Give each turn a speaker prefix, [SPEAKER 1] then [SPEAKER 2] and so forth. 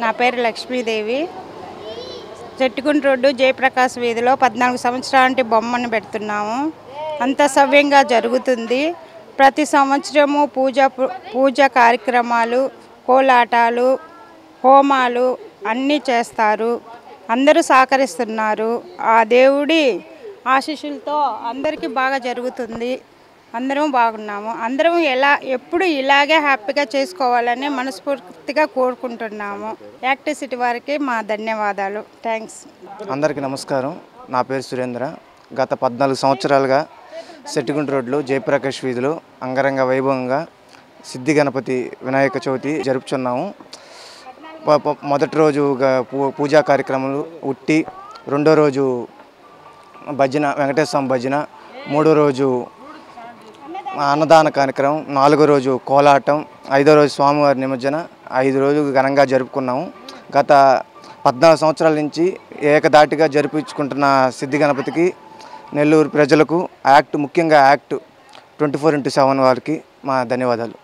[SPEAKER 1] నా పేరు లక్ష్మీదేవి. చెట్టుకుంట రోడ్డు జయప్రకాష్ వీధిలో 14 సంవత్సరాల బొమ్మను పెడుతున్నాము. అంత సవ్యంగా జరుగుతుంది. ప్రతి సంవత్సరము పూజ కార్యక్రమాలు, కోలాటాలు, హోమాలు అన్నీ చేస్తారు. అందరూ సహకరిస్తున్నారు. ఆ దేవుడి ఆశీస్సులతో అందరికీ బాగా జరుగుతుంది. అందరం బాగున్నాము. అందరం ఎప్పుడు ఇలాగే హ్యాపీగా చేసుకోవాలని మనస్ఫూర్తిగా కోరుకుంటున్నాము. యాక్టివ్ సిటీ వారికి మా ధన్యవాదాలు. థ్యాంక్స్.
[SPEAKER 2] అందరికీ నమస్కారం. నా పేరు సురేంద్ర. గత 14 సంవత్సరాలుగా చెట్టుకుంట రోడ్లో జయప్రకాష్ వీధిలో అంగరంగ వైభవంగా సిద్ధి గణపతి వినాయక చవితి జరుపుచున్నాము. మొదటి రోజు పూజా కార్యక్రమాలు ఉట్టి, రెండో రోజు భజన, వెంకటేశ్వర స్వామి భజన, మూడో రోజు అన్నదాన కార్యక్రమం, నాలుగో రోజు కోలాటం, ఐదో రోజు స్వామివారి నిమజ్జన, 5 రోజులు ఘనంగా జరుపుకున్నాము. గత 14 సంవత్సరాల నుంచి ఏకదాటిగా జరిపించుకుంటున్న సిద్ధి గణపతికి, నెల్లూరు ప్రజలకు, ముఖ్యంగా యాక్ట్ 24/7 వారికి మా ధన్యవాదాలు.